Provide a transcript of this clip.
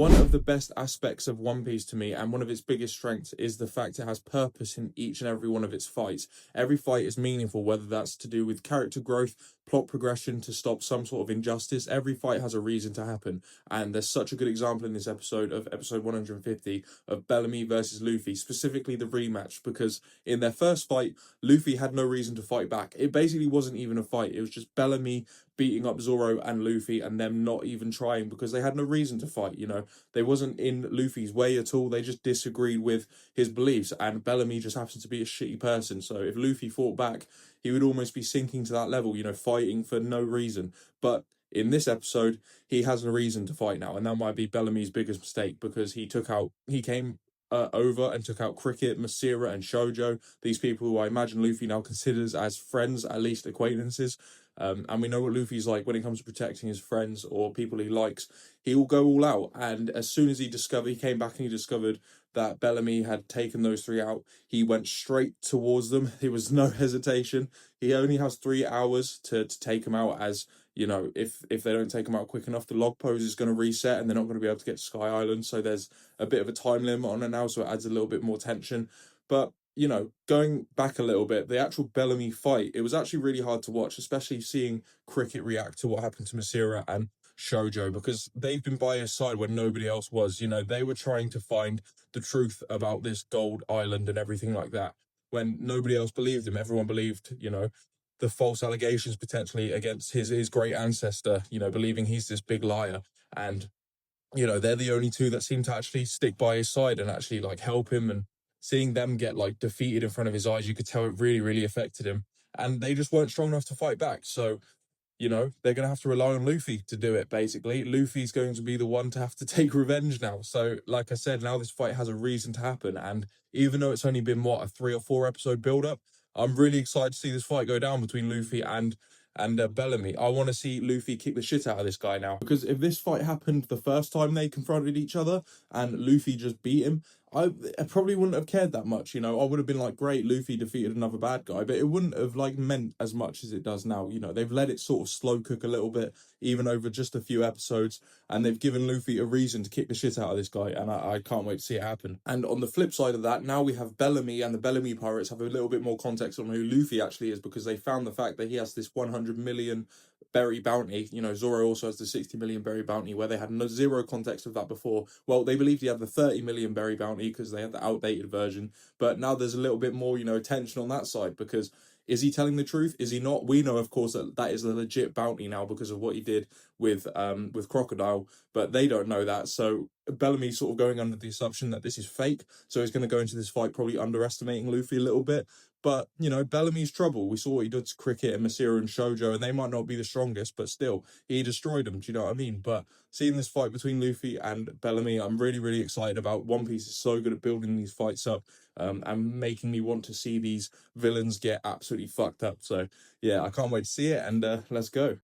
One of the best aspects of One Piece to me, and one of its biggest strengths, is the fact it has purpose in each and every one of its fights. Every fight is meaningful, whether that's to do with character growth, plot progression, to stop some sort of injustice. Every fight has a reason to happen. And there's such a good example in this episode of episode 150 of Bellamy versus Luffy, specifically the rematch, because in their first fight, Luffy had no reason to fight back. It basically wasn't even a fight, it was just Bellamy beating up Zoro and Luffy and them not even trying because they had no reason to fight, you know. They wasn't in Luffy's way at all. They just disagreed with his beliefs, and Bellamy just happens to be a shitty person. So if Luffy fought back, he would almost be sinking to that level, you know, fighting for no reason. But in this episode, he has a reason to fight now, and that might be Bellamy's biggest mistake because he came over and took out Cricket, Masira, and Shoujo. These people who I imagine Luffy now considers as friends, at least acquaintances. And we know what Luffy's like when it comes to protecting his friends or people he likes. He will go all out. And as soon as he came back and he discovered that Bellamy had taken those three out, he went straight towards them. There was no hesitation. He only has 3 hours to take them out, as you know, if they don't take them out quick enough, the log pose is going to reset and they're not going to be able to get to Sky Island. So there's a bit of a time limit on it now, so it adds a little bit more tension. But you know, going back a little bit, the actual Bellamy fight, it was actually really hard to watch, especially seeing Cricket react to what happened to Masira and Shoujo, because they've been by his side when nobody else was. You know, they were trying to find the truth about this gold island and everything like that when nobody else believed him. Everyone believed, you know, the false allegations potentially against his great ancestor, you know, believing he's this big liar. And you know, they're the only two that seem to actually stick by his side and actually like help him. And seeing them get like defeated in front of his eyes, you could tell it really, really affected him. And they just weren't strong enough to fight back. So, you know, they're going to have to rely on Luffy to do it, basically. Luffy's going to be the one to have to take revenge now. So, like I said, now this fight has a reason to happen. And even though it's only been, what, a 3 or 4 episode build up, I'm really excited to see this fight go down between Luffy and Bellamy. I want to see Luffy kick the shit out of this guy now. Because if this fight happened the first time they confronted each other and Luffy just beat him, I probably wouldn't have cared that much, you know. I would have been like, great, Luffy defeated another bad guy, but it wouldn't have like meant as much as it does now. You know, they've let it sort of slow cook a little bit, even over just a few episodes, and they've given Luffy a reason to kick the shit out of this guy, and I can't wait to see it happen. And on the flip side of that, now we have Bellamy, and the Bellamy pirates have a little bit more context on who Luffy actually is, because they found the fact that he has this 100 million berry bounty. You know, Zoro also has the 60 million berry bounty, where they had no zero context of that before. Well, they believed he had the 30 million berry bounty because they had the outdated version, but now there's a little bit more, you know, attention on that side, because is he telling the truth? Is he not? We know, of course, that that is a legit bounty now because of what he did with Crocodile, but they don't know that. So Bellamy's sort of going under the assumption that this is fake, so he's going to go into this fight probably underestimating Luffy a little bit. But, you know, Bellamy's trouble. We saw what he did to Cricket and Masira and Shoujo, and they might not be the strongest, but still, he destroyed them. Do you know what I mean? But seeing this fight between Luffy and Bellamy, I'm really, really excited about. One Piece is so good at building these fights up and making me want to see these villains get absolutely fucked up. So, yeah, I can't wait to see it, and let's go.